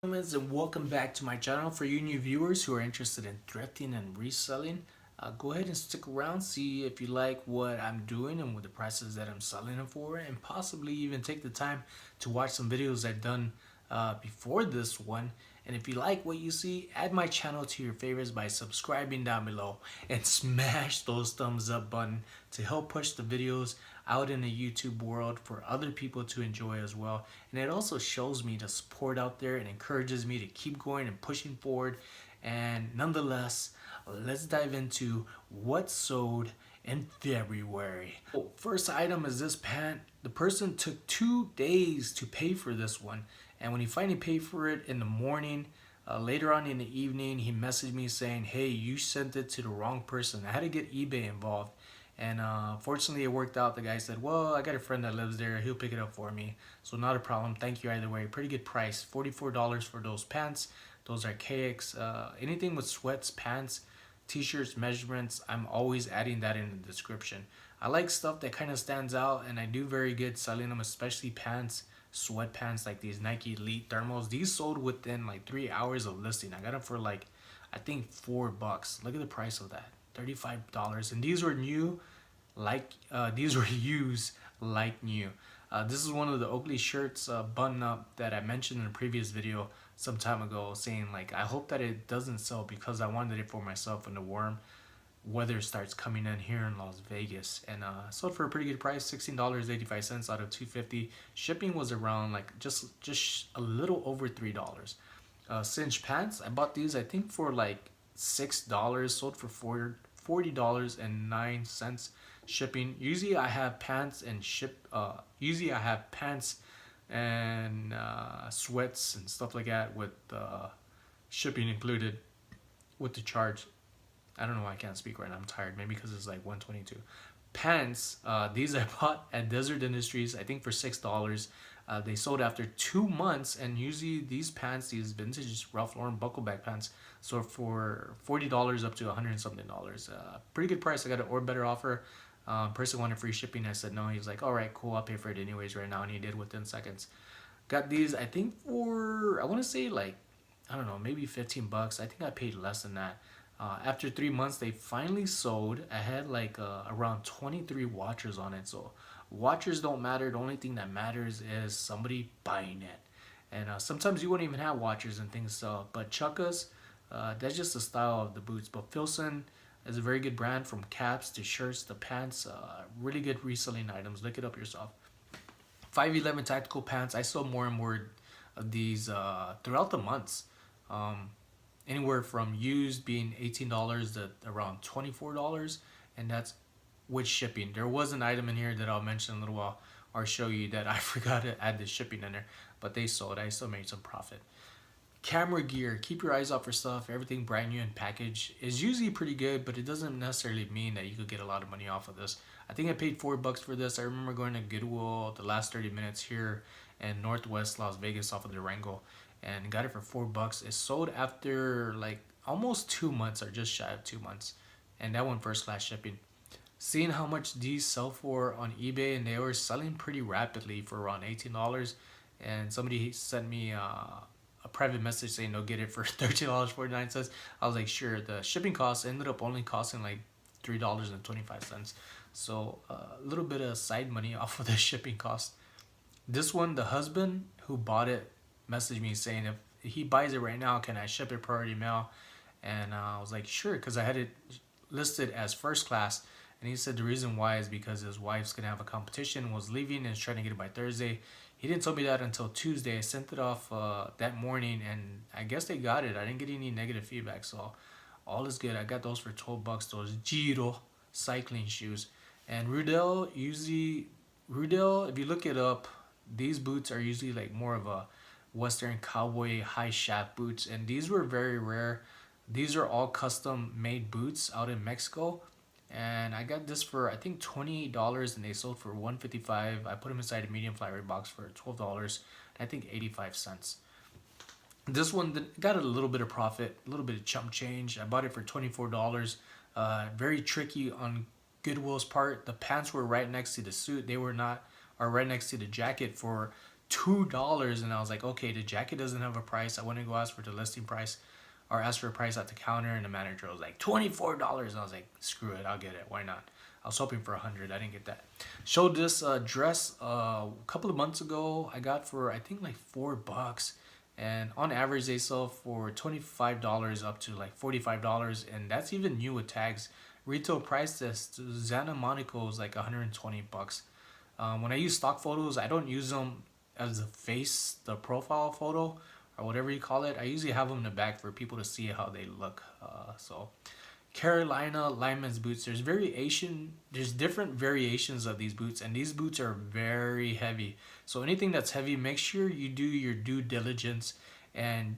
And welcome back to my channel. For you new viewers who are interested in thrifting and reselling, go ahead and stick around, see if you like what I'm doing and what the prices that I'm selling them for, and possibly even take the time to watch some videos I've done before this one. And if you like what you see, add my channel to your favorites by subscribing down below and smash those thumbs up button to help push the videos out in the YouTube world for other people to enjoy as well. And it also shows me the support out there and encourages me to keep going and pushing forward. And nonetheless, let's dive into what sold in February. First item is this pant. The person took 2 days to pay for this one, and when he finally paid for it in the morning, later on in the evening, he messaged me saying, hey, you sent it to the wrong person. I had to get eBay involved, and fortunately it worked out. The guy said, well, I got a friend that lives there, he'll pick it up for me, so not a problem. Thank you either way. Pretty good price, $44 for those pants. Those archaics, anything with sweats, pants, t-shirts, measurements, I'm always adding that in the description. I like stuff that kind of stands out, and I do very good selling them, especially pants, sweatpants like these Nike Elite thermals. These sold within like 3 hours of listing. I got them for like, I think $4. Look at the price of that, $35. And these were new, like these were used like new. This is one of the Oakley shirts, button up, that I mentioned in a previous video some time ago, saying like I hope that it doesn't sell because I wanted it for myself when the warm weather starts coming in here in Las Vegas. And sold for a pretty good price, $16.85 out of $2.50. Shipping was around like just a little over $3. Cinch pants, I bought these I think for like $6, sold for $40.09 shipping. Usually I have pants and sweats and stuff like that with shipping included with the charge. I don't know why I can't speak right now, I'm tired, maybe because it's like 122. Pants, these I bought at Desert Industries, I think for $6. They sold after 2 months, and usually these pants, these vintage Ralph Lauren buckleback pants, sold for $40 up to $100 and something. Pretty good price. I got an or better offer. Person wanted free shipping. I said no. He was like, all right, cool, I'll pay for it anyways right now, and he did within seconds. Got these I think for, I want to say like, I don't know, maybe 15 bucks. I think I paid less than that. After 3 months, they finally sold. I had like around 23 watchers on it. So watchers don't matter. The only thing that matters is somebody buying it. And sometimes you wouldn't even have watchers and things. But Chukkas, that's just the style of the boots. But Filson is a very good brand, from caps to shirts to pants. Really good reselling items. Look it up yourself. 511 tactical pants. I sold more and more of these throughout the months. Anywhere from used being $18 to around $24, and that's with shipping. There was an item in here that I'll mention in a little while or show you that I forgot to add the shipping in there, but they sold. I still made some profit. Camera gear, keep your eyes out for stuff. Everything brand new and packaged is usually pretty good, but it doesn't necessarily mean that you could get a lot of money off of this. I think I paid $4 for this. I remember going to Goodwill the last 30 minutes here in Northwest Las Vegas off of Durango, and got it for $4. It sold after like almost 2 months, or just shy of 2 months, and that one first class shipping. Seeing how much these sell for on eBay, and they were selling pretty rapidly for around $18, and somebody sent me a private message saying they'll get it for $13.49. I was like, sure. The shipping costs ended up only costing like $3.25, so a little bit of side money off of the shipping cost. This one, the husband who bought it messaged me saying if he buys it right now, can I ship it priority mail? And I was like, sure, because I had it listed as first class. And he said the reason why is because his wife's gonna have a competition, was leaving, and is trying to get it by Thursday. He didn't tell me that until Tuesday. I sent it off that morning, and I guess they got it. I didn't get any negative feedback, so all is good. I got those for 12 bucks. Those Giro cycling shoes. And Rudel, if you look it up, these boots are usually like more of a Western cowboy high shaft boots, and these were very rare. These are all custom made boots out in Mexico, and I got this for I think $28, and they sold for $155. I put them inside a medium flat box for $12, I think 85 cents. This one got a little bit of profit, a little bit of chump change. I bought it for $24. Very tricky on Goodwill's part. The pants were right next to the suit. They were not, or right next to the jacket for $2. And I was like, okay, the jacket doesn't have a price. I went to go ask for the listing price or ask for a price at the counter, and the manager was like $24. And I was like, screw it, I'll get it. Why not? I was hoping for 100. I didn't get that. Showed this dress a couple of months ago. I got for I think like $4, and on average they sell for $25 up to like $45, and that's even new with tags. Retail price this Santa Monica is like $120. When I use stock photos, I don't use them as the face, the profile photo, or whatever you call it. I usually have them in the back for people to see how they look. So Carolina lineman's boots. There's different variations of these boots, and these boots are very heavy. So anything that's heavy, make sure you do your due diligence and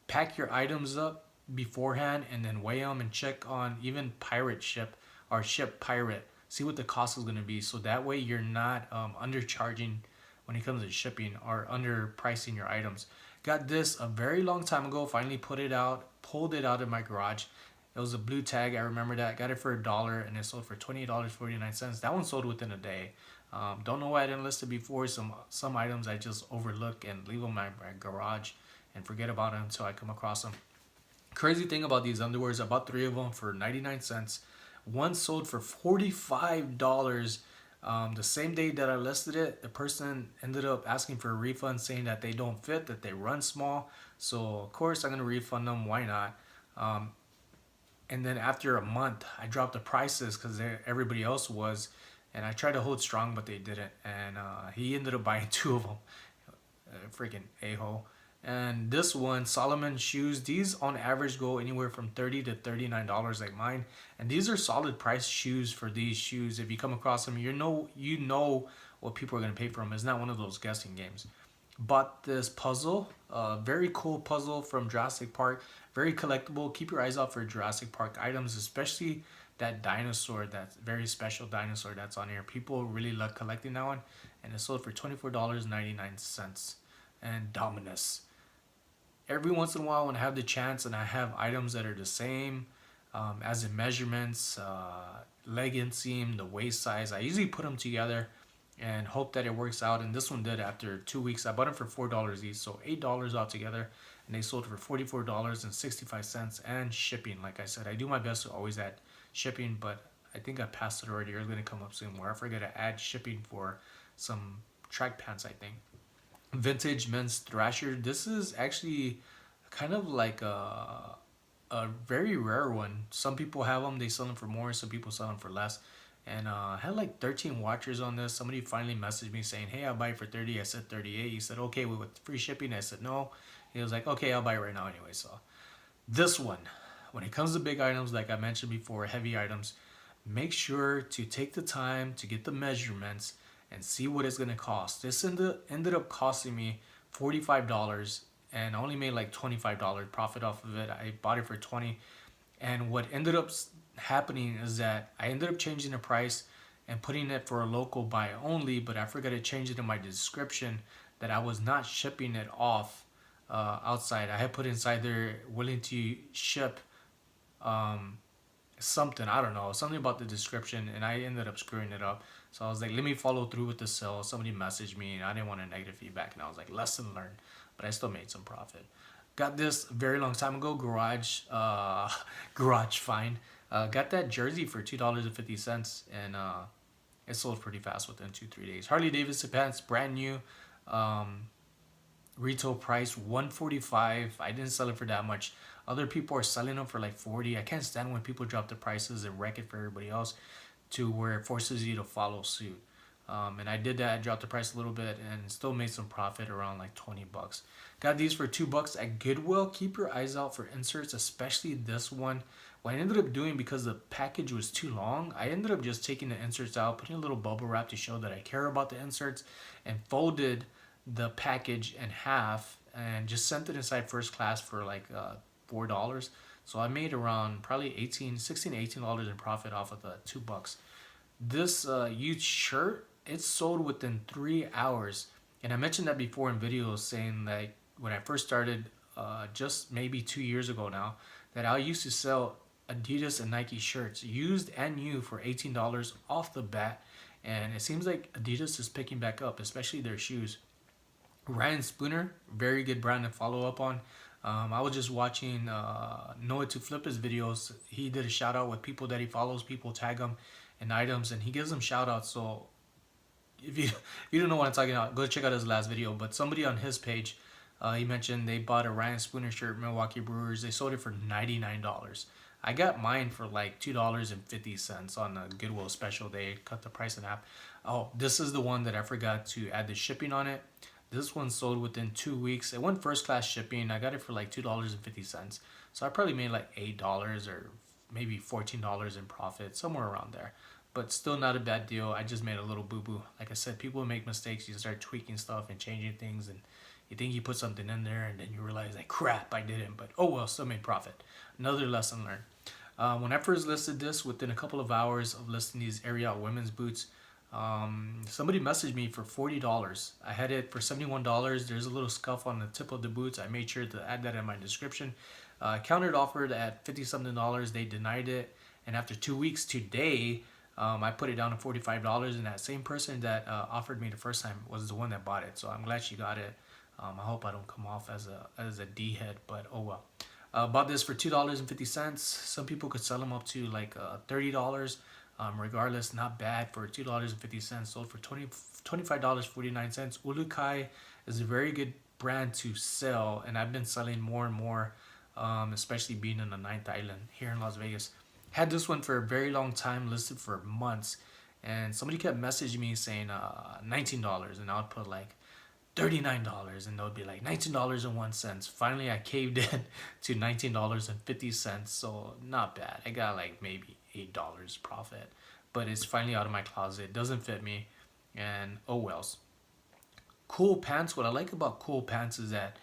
pack your items up beforehand, and then weigh them and check on even pirate ship or ship pirate. See what the cost is going to be, so that way you're not undercharging when it comes to shipping or underpricing your items. Got this a very long time ago. Finally pulled it out of my garage. It was a blue tag. I remember that. Got it for $1, and it sold for $28.49. That one sold within a day. Don't know why I didn't list it before. Some items I just overlook and leave them in my garage and forget about them until I come across them. Crazy thing about these underwears, I bought 3 of them for 99 cents. One sold for $45. The same day that I listed it, the person ended up asking for a refund, saying that they don't fit, that they run small. So of course I'm gonna refund them. Why not? And then after a month, I dropped the prices because everybody else was, and I tried to hold strong, but they didn't. And he ended up buying 2 of them. Freaking a-hole. And this one, Solomon shoes, these on average go anywhere from $30 to $39 like mine. And these are solid price shoes for these shoes. If you come across them, you know what people are going to pay for them. It's not one of those guessing games. Bought this puzzle, very cool puzzle from Jurassic Park. Very collectible. Keep your eyes out for Jurassic Park items, especially that dinosaur, that very special dinosaur that's on here. People really love collecting that one. And it sold for $24.99. And Dominus. Every once in a while when I have the chance and I have items that are the same, as in measurements, leg inseam, the waist size, I usually put them together and hope that it works out. And this one did after 2 weeks. I bought them for $4 each, so $8 altogether, and they sold for $44.65 and shipping. Like I said, I do my best to always add shipping, but I think I passed it already. It's gonna come up soon where I forget to add shipping for some track pants, I think. Vintage men's thrasher. This is actually kind of like a very rare one. Some people have them, they sell them for more, some people sell them for less. And I had like 13 watchers on this. Somebody finally messaged me saying, hey, I'll buy it for 30. I said 38. He said, okay, with free shipping. I said no. He was like, okay, I'll buy it right now anyway. So this one, when it comes to big items, like I mentioned before, heavy items, make sure to take the time to get the measurements and see what it's gonna cost. This ended up costing me $45, and I only made like $25 profit off of it. I bought it for $20, and what ended up happening is that I ended up changing the price and putting it for a local buy only, but I forgot to change it in my description that I was not shipping it off outside. I had put inside there willing to ship something, I don't know, something about the description, and I ended up screwing it up. So I was like, let me follow through with the sale. Somebody messaged me and I didn't want a negative feedback, and I was like, lesson learned, but I still made some profit. Got this a very long time ago, garage find. Got that jersey for $2.50, and it sold pretty fast within 2-3 days. Harley Davidson pants, brand new. Retail price $145. I didn't sell it for that much. Other people are selling them for like $40. I can't stand when people drop the prices and wreck it for everybody else, to where it forces you to follow suit. And I did that. I dropped the price a little bit and still made some profit around like $20. Got these for $2 at Goodwill. Keep your eyes out for inserts, especially this one. What I ended up doing, because the package was too long, I ended up just taking the inserts out, putting a little bubble wrap to show that I care about the inserts, and folded the package in half and just sent it inside first class for like $4. So I made around probably $16 to $18 in profit off of the $2. This huge shirt, it sold within 3 hours. And I mentioned that before in videos, saying like when I first started just maybe 2 years ago now, that I used to sell Adidas and Nike shirts, used and new, for $18 off the bat. And it seems like Adidas is picking back up, especially their shoes. Ryan Spooner, very good brand to follow up on. I was just watching Noah to Flip his videos. He did a shout out with people that he follows. People tag him in items, and he gives them shout outs. So if you don't know what I'm talking about, go check out his last video. But somebody on his page, he mentioned they bought a Ryan Spooner shirt, Milwaukee Brewers. They sold it for $99. I got mine for like $2.50 on a Goodwill special. They cut the price in half. Oh, this is the one that I forgot to add the shipping on it. This one sold within 2 weeks. It went first class shipping. I got it for like $2.50. So I probably made like $8 or maybe $14 in profit, somewhere around there. But still not a bad deal. I just made a little boo boo. Like I said, people make mistakes. You start tweaking stuff and changing things, and you think you put something in there, and then you realize, like, crap, I didn't. But oh well, still made profit. Another lesson learned. When I first listed this, within a couple of hours of listing these Ariat women's boots, somebody messaged me for $40. I had it for $71. There's a little scuff on the tip of the boots. I made sure to add that in my description. Countered offered at $50 something. They denied it, and after 2 weeks today, I put it down to $45, and that same person that offered me the first time was the one that bought it. So I'm glad she got it. I hope I don't come off as a D head, but oh well. Bought this for $2.50. Some people could sell them up to like $30. Regardless, not bad for $2.50. Sold for $25.49. Ulukai is a very good brand to sell, and I've been selling more and more, especially being in the ninth island here in Las Vegas. Had this one for a very long time, listed for months, and somebody kept messaging me saying $19, and I would put like $39, and they would be like $19.01. Finally, I caved in to $19.50, so not bad. I got like maybe $8 profit, but it's finally out of my closet. It doesn't fit me, and oh wells. Cool pants. What I like about cool pants is that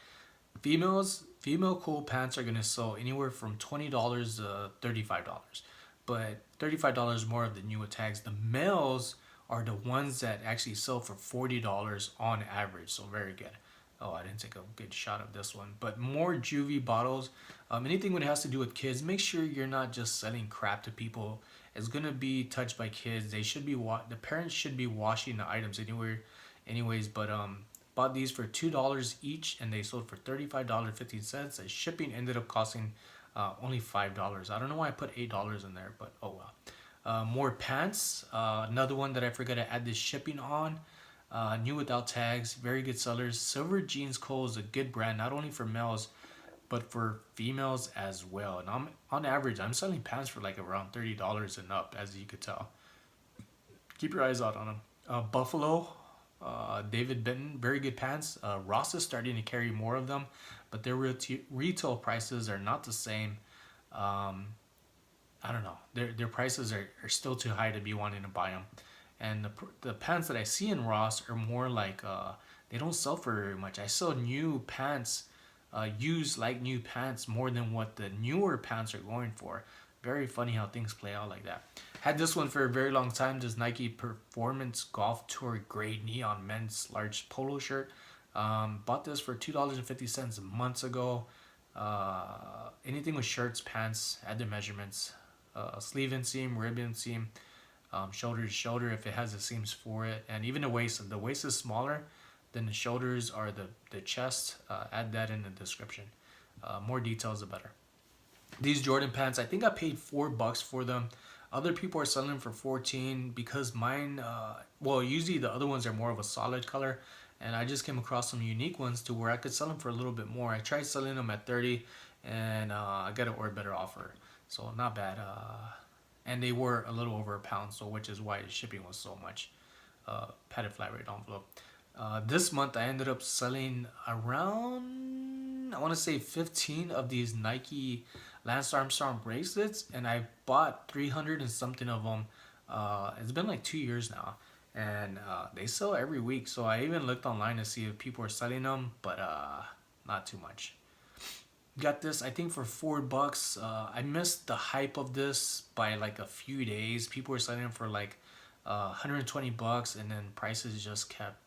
female cool pants are gonna sell anywhere from $20 to $35, but $35 more of the newer tags. The males are the ones that actually sell for $40 on average, so very good. Oh, I didn't take a good shot of this one, but more juvie bottles. Anything when it has to do with kids, make sure you're not just selling crap to people. It's gonna be touched by kids. They should be the parents should be washing the items anyways. But bought these for $2 each, and they sold for $35.50. The shipping ended up costing only $5. I don't know why I put $8 in there, but oh well. More pants. Another one that I forgot to add this shipping on. New without tags. Very good sellers. Silver Jeans Co. is a good brand, not only for males, but for females as well. And on average, I'm selling pants for like around $30 and up, as you could tell. Keep your eyes out on them. Buffalo. David Benton, very good pants. Ross is starting to carry more of them, but their retail prices are not the same. I don't know. Their prices are still too high to be wanting to buy them. And the pants that I see in Ross are more like they don't sell for very much. I sell new pants, used like new pants, more than what the newer pants are going for. Very funny how things play out like that. Had this one for a very long time. This Nike Performance Golf Tour Gray Neon Men's Large Polo Shirt. Bought this for $2.50 months ago. Anything with shirts, pants, add their measurements. Sleeve inseam, rib inseam, shoulder to shoulder if it has the seams for it. And even the waist. The waist is smaller than the shoulders or the chest. Add that in the description. More details the better. These Jordan pants, I think I paid $4 for them. Other people are selling them for 14 because mine, well, usually the other ones are more of a solid color, and I just came across some unique ones to where I could sell them for a little bit more. I tried selling them at 30, and I got a better offer, so not bad. And they were a little over a pound, so which is why the shipping was so much. Padded flat rate envelope. This month I ended up selling around, I want to say 15 of these Nike Lance Armstrong bracelets, and I bought 300 and something of them. It's been like 2 years now, and they sell every week. So I even looked online to see if people are selling them, but not too much. Got this I think for $4. I missed the hype of this by like a few days. People were selling them for like $120, and then prices just kept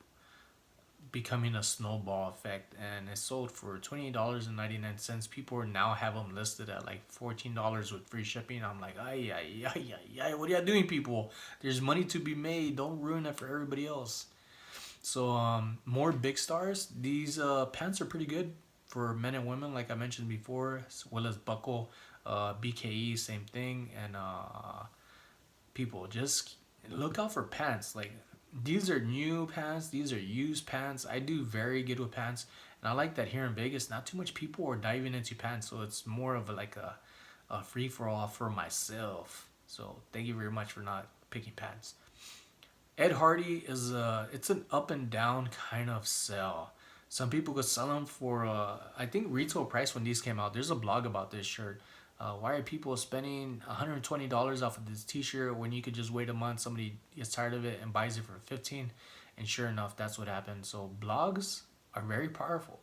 becoming a snowball effect, and it sold for $28.99. People now have them listed at like $14 with free shipping. I'm like, what are y'all doing, people? There's money to be made. Don't ruin it for everybody else. So more big stars. These pants are pretty good for men and women, like I mentioned before, as well as Buckle, BKE, same thing, and people just look out for pants. Like these are new pants, these are used pants. I do very good with pants, and I like that here in Vegas, not too much people are diving into pants, so it's more of a free for all for myself. So thank you very much for not picking pants. Ed Hardy is it's an up and down kind of sell. Some people could sell them for I think retail price when these came out. There's a blog about this shirt. Why are people spending $120 off of this T-shirt when you could just wait a month? Somebody gets tired of it and buys it for 15, and sure enough, that's what happened. So blogs are very powerful.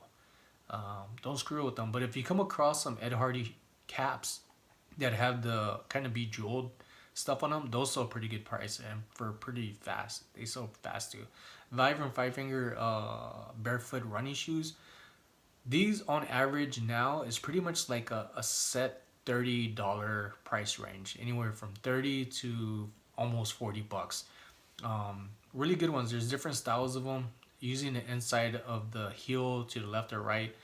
Don't screw with them. But if you come across some Ed Hardy caps that have the kind of bejeweled stuff on them, those sell pretty good price and for pretty fast. They sell fast too. Vibrant Five Finger barefoot running shoes. These on average now is pretty much like a set $30 price range, anywhere from 30 to almost 40 bucks. Really good ones. There's different styles of them. Using the inside of the heel to the left or right,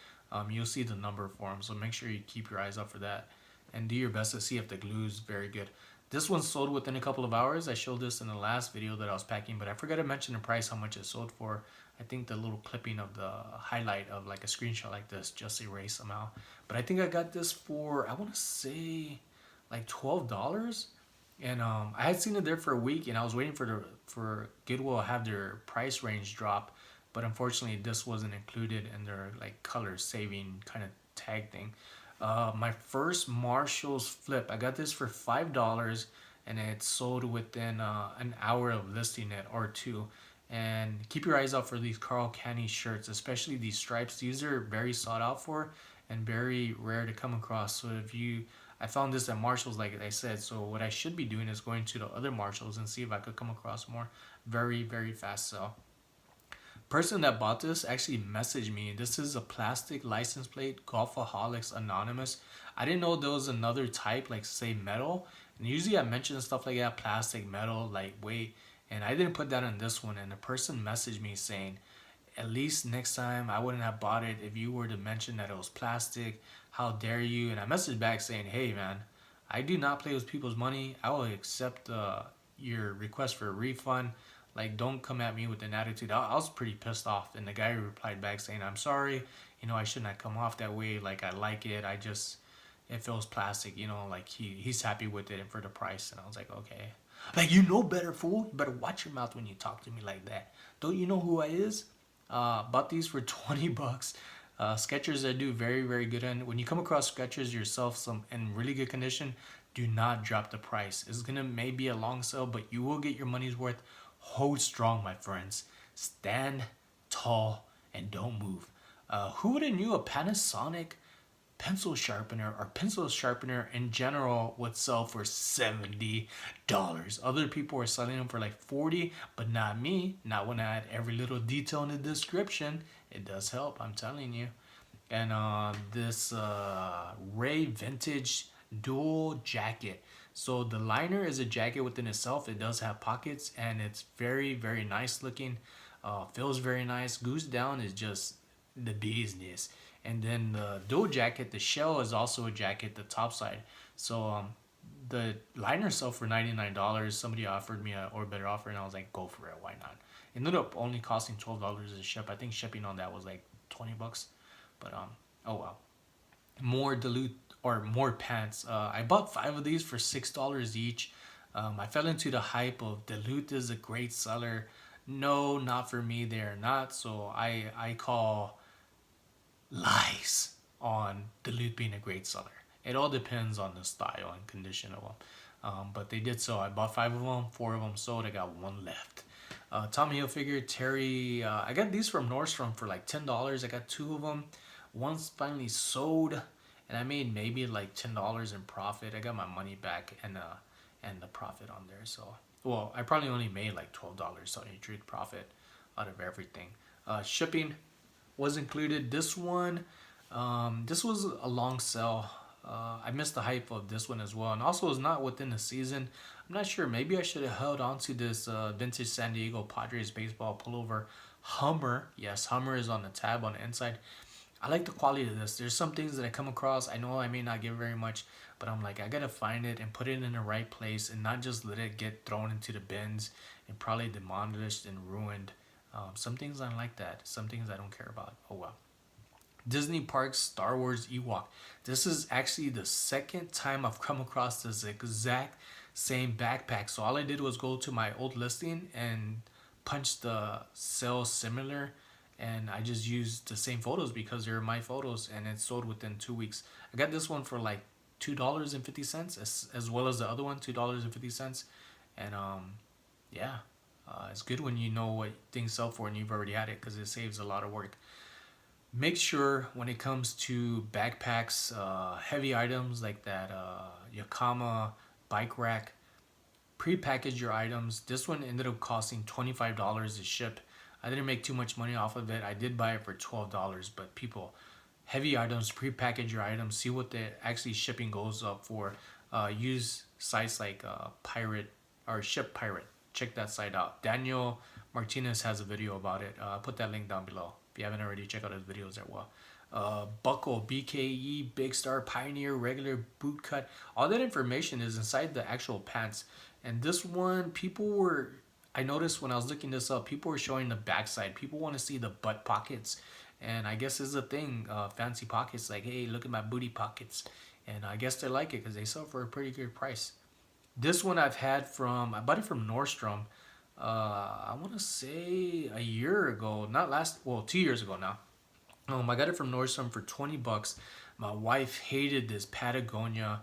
you'll see the number for them. So make sure you keep your eyes up for that, and do your best to see if the glue is very good. This one sold within a couple of hours. I showed this in the last video that I was packing, but I forgot to mention the price, how much it sold for. I think the little clipping of the highlight of like a screenshot like this just erased somehow. But I think I got this for, I want to say like $12. And I had seen it there for a week, and I was waiting for Goodwill to have their price range drop, but unfortunately this wasn't included in their like color saving kind of tag thing. My first Marshall's flip, I got this for $5, and it sold within an hour of listing it or two. And keep your eyes out for these Carl Canny shirts, especially these stripes. These are very sought out for and very rare to come across. So if you, I found this at Marshall's, like I said. So what I should be doing is going to the other Marshall's and see if I could come across more. Very, very fast sell. Person that bought this actually messaged me. This is a plastic license plate, Golfaholics Anonymous. I didn't know there was another type, like say metal. And usually I mention stuff like that, plastic, metal, lightweight. And I didn't put that on this one. And the person messaged me saying, at least next time I wouldn't have bought it if you were to mention that it was plastic. How dare you? And I messaged back saying, hey man, I do not play with people's money. I will accept your request for a refund. Like, don't come at me with an attitude. I was pretty pissed off. And the guy replied back saying, I'm sorry. You know, I should not come off that way. Like, I like it. I just, it feels plastic. You know, like he's happy with it for the price. And I was like, okay. Like, you know better, fool. You better watch your mouth when you talk to me like that. Don't you know who I is? Bought these for 20 bucks. Skechers I do very, very good in. When you come across Skechers yourself, some in really good condition, do not drop the price. It's gonna maybe a long sale, but you will get your money's worth. Hold strong, my friends. Stand tall and don't move. Who would have knew a Panasonic pencil sharpener or pencil sharpener in general would sell for $70? Other people are selling them for like 40, but not me. Not when I add every little detail in the description. It does help, I'm telling you. And this Ray Vintage dual jacket. So the liner is a jacket within itself. It does have pockets, and it's very, very nice looking. Feels very nice. Goose down is just the business. And then the dual jacket, the shell is also a jacket, the top side. So the liner sold for $99. Somebody offered me a or better offer, and I was like, go for it. Why not? It ended up only costing $12 to ship. I think shipping on that was like 20 bucks. But oh well. More dilute or more pants. I bought 5 of these for $6 each. I fell into the hype of Duluth is a great seller. No, not for me. They are not. So I call lies on Duluth being a great seller. It all depends on the style and condition of them. But they did so. I bought 5 of them. 4 of them sold. I got 1 left. Tommy Hilfiger, Terry. I got these from Nordstrom for like $10. I got 2 of them. One's finally sold, and I made maybe like $10 in profit. I got my money back and the profit on there. So, well, I probably only made like $12, so I drew profit out of everything. Shipping was included. This one, this was a long sell. I missed the hype of this one as well, and also it's not within the season. I'm not sure. Maybe I should have held on to this vintage San Diego Padres baseball pullover Hummer. Yes, Hummer is on the tab on the inside. I like the quality of this. There's some things that I come across. I know I may not get very much, but I'm like, I gotta find it and put it in the right place and not just let it get thrown into the bins and probably demolished and ruined. Some things I like that. Some things I don't care about. Oh well. Disney Parks Star Wars Ewok. This is actually the second time I've come across this exact same backpack. So all I did was go to my old listing and punch the sale similar, and I just used the same photos because they're my photos, and it sold within 2 weeks. I got this one for like $2.50 as well as the other one $2.50, and yeah, it's good when you know what things sell for and you've already had it because it saves a lot of work. Make sure when it comes to backpacks, heavy items like that Yakama bike rack, pre-package your items. This one ended up costing $25 to ship. I didn't make too much money off of it. I did buy it for $12, but people, heavy items, pre-package your items, see what the actually shipping goes up for. Use sites like Pirate or Ship Pirate. Check that site out. Daniel Martinez has a video about it. Put that link down below if you haven't already. Check out his videos there. Well, buckle, BKE, Big Star, Pioneer, regular, boot cut. All that information is inside the actual pants. And this one, I noticed when I was looking this up, people were showing the backside. People want to see the butt pockets. And I guess this is a thing, fancy pockets, like, hey, look at my booty pockets. And I guess they like it because they sell for a pretty good price. This one I bought it from Nordstrom. I want to say a year ago, 2 years ago now. I got it from Nordstrom for $20. My wife hated this Patagonia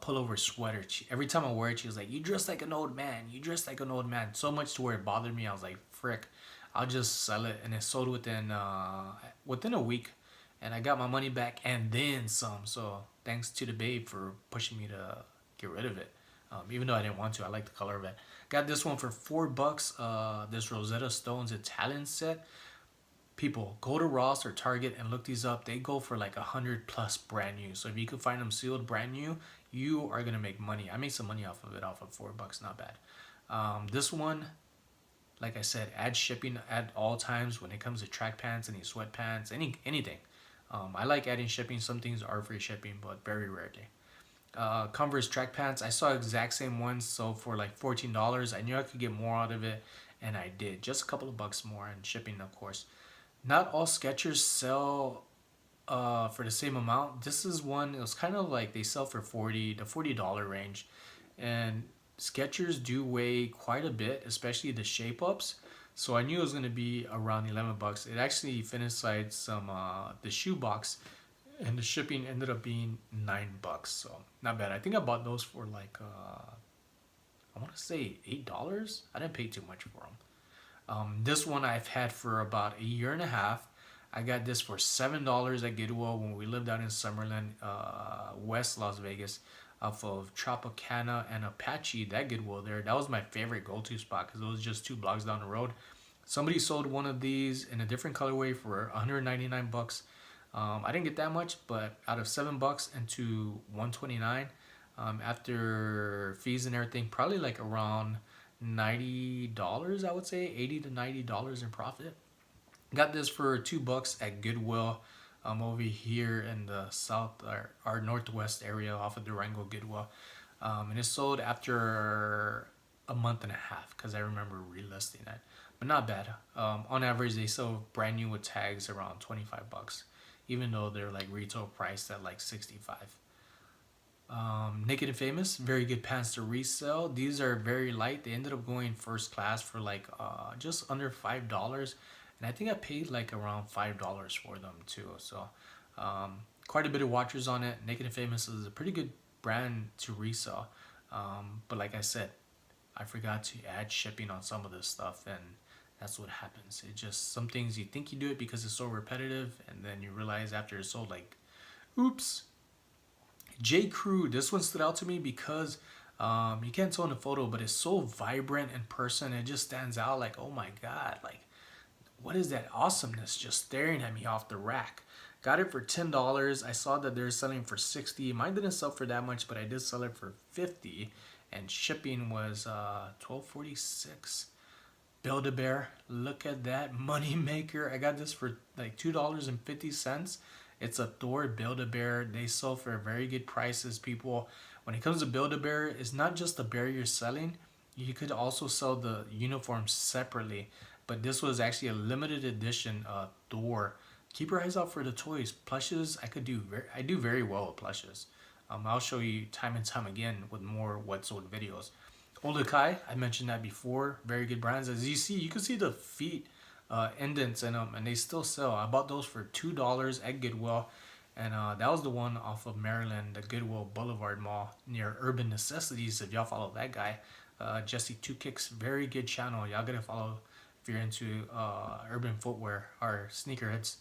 pullover sweater. Every time I wear it, she was like, "You dress like an old man. You dress like an old man." So much to where it bothered me. I was like, "Frick, I'll just sell it." And it sold within a week, and I got my money back and then some. So thanks to the babe for pushing me to get rid of it. Even though I didn't want to, I like the color of it. Got this one for $4. This Rosetta Stone's Italian set. People, go to Ross or Target and look these up. They go for like 100 plus brand new. So if you can find them sealed brand new, you are gonna make money. I made some money off of it, off of $4, not bad. This one, like I said, add shipping at all times when it comes to track pants, any sweatpants, anything. I like adding shipping. Some things are free shipping, but very rarely. Converse track pants, I saw exact same ones, so for like $14. I knew I could get more out of it, and I did. Just a couple of bucks more, and shipping, of course. Not all Skechers sell for the same amount. This is one, it was kind of like they sell for the $40 range, and Skechers do weigh quite a bit, especially the shape ups. So I knew it was gonna be around $11. It actually finished inside some the shoe box, and the shipping ended up being $9. So not bad. I think I bought those for like I want to say $8. I didn't pay too much for them. This one I've had for about a year and a half. I got this for $7 at Goodwill when we lived out in Summerlin, West Las Vegas, off of Tropicana and Apache. That Goodwill there, that was my favorite go-to spot because it was just 2 blocks down the road. Somebody sold one of these in a different colorway for $199. I didn't get that much, but out of $7 into $129, after fees and everything, probably like around $90, I would say $80 to $90 in profit. Got this for $2 at Goodwill. Over here in the south or northwest area off of Durango Goodwill, and it sold after a month and a half because I remember relisting it, but not bad. On average, they sell brand new with tags around $25, even though they're like retail priced at like $65. Naked and Famous, very good pants to resell. These are very light. They ended up going first class for like just under $5, and I think I paid like around $5 for them too. So quite a bit of watchers on it. Naked and Famous is a pretty good brand to resell, but like I said, I forgot to add shipping on some of this stuff, and that's what happens. It just, some things you think you do it because it's so repetitive, and then you realize after it's sold, like, oops. J. Crew, this one stood out to me because you can't tell in the photo, but it's so vibrant in person. It just stands out like, oh my God, like, what is that awesomeness just staring at me off the rack? Got it for $10. I saw that they're selling for $60. Mine didn't sell for that much, but I did sell it for $50, and shipping was $12.46. Build-A-Bear, look at that money maker. I got this for like $2.50. It's a Thor Build-A-Bear. They sell for very good prices, people. When it comes to Build-A-Bear, it's not just the bear you're selling. You could also sell the uniforms separately. But this was actually a limited edition Thor. Keep your eyes out for the toys. Plushes, I do very well with plushes. I'll show you time and time again with more what sold videos. Olukai, I mentioned that before. Very good brands. As you see, you can see the feet indents in them, and they still sell. I bought those for $2 at Goodwill, and that was the one off of Maryland, the Goodwill Boulevard Mall near Urban Necessities. If y'all follow that guy, Jesse Two Kicks, very good channel. Y'all gotta follow if you're into urban footwear or sneakerheads.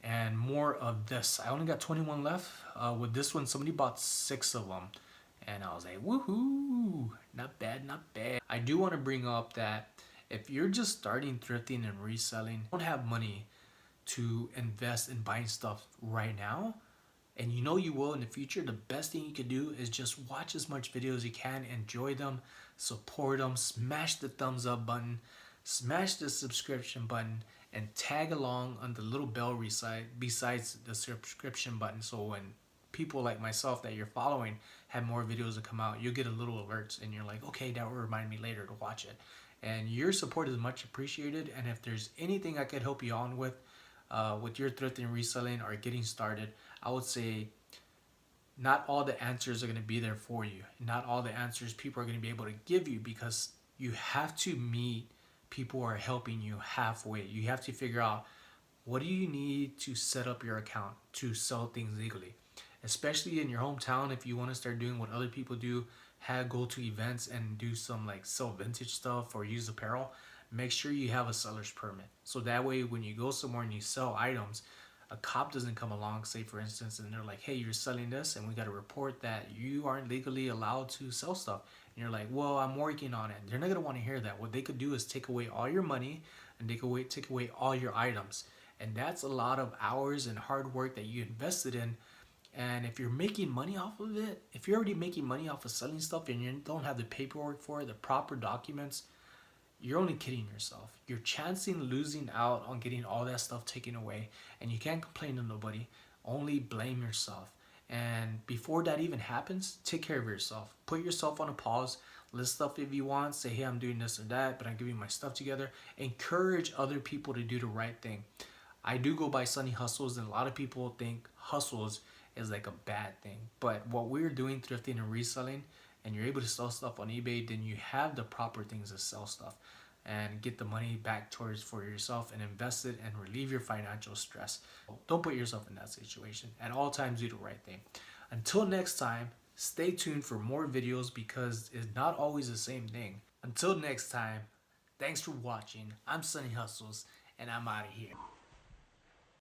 And more of this. I only got 21 left. With this one, somebody bought 6 of them. And I was like, woohoo, not bad, not bad. I do want to bring up that if you're just starting thrifting and reselling, don't have money to invest in buying stuff right now, and you know you will in the future, the best thing you could do is just watch as much videos as you can, enjoy them, support them, smash the thumbs up button, smash the subscription button, and tag along on the little bell besides the subscription button, so when people like myself that you're following have more videos to come out, you'll get a little alerts and you're like, okay, that will remind me later to watch it. And your support is much appreciated, and if there's anything I could help you on with your thrifting, reselling, or getting started, I would say not all the answers are going to be there for you. Not all the answers people are going to be able to give you, because you have to meet people who are helping you halfway. You have to figure out, what do you need to set up your account to sell things legally? Especially in your hometown, if you want to start doing what other people do, go to events and do some like sell vintage stuff or use apparel, make sure you have a seller's permit. So that way when you go somewhere and you sell items, a cop doesn't come along, say for instance, and they're like, hey, you're selling this and we got to report that you aren't legally allowed to sell stuff. And you're like, well, I'm working on it. They're not going to want to hear that. What they could do is take away all your money, and they could take away all your items. And that's a lot of hours and hard work that you invested in. And if you're making money off of it, if you're already making money off of selling stuff and you don't have the paperwork for it, the proper documents, you're only kidding yourself. You're chancing losing out on getting all that stuff taken away, and you can't complain to nobody. Only blame yourself. And before that even happens, take care of yourself. Put yourself on a pause. List stuff if you want. Say, hey, I'm doing this or that, but I'm giving my stuff together. Encourage other people to do the right thing. I do go by Sonny Hustles, and a lot of people think hustles is like a bad thing. But what we're doing, thrifting and reselling, and you're able to sell stuff on eBay, then you have the proper things to sell stuff and get the money back towards for yourself and invest it and relieve your financial stress. Don't put yourself in that situation. At all times, do the right thing. Until next time, stay tuned for more videos, because it's not always the same thing. Until next time, thanks for watching. I'm Sonny Hustles, and I'm out of here.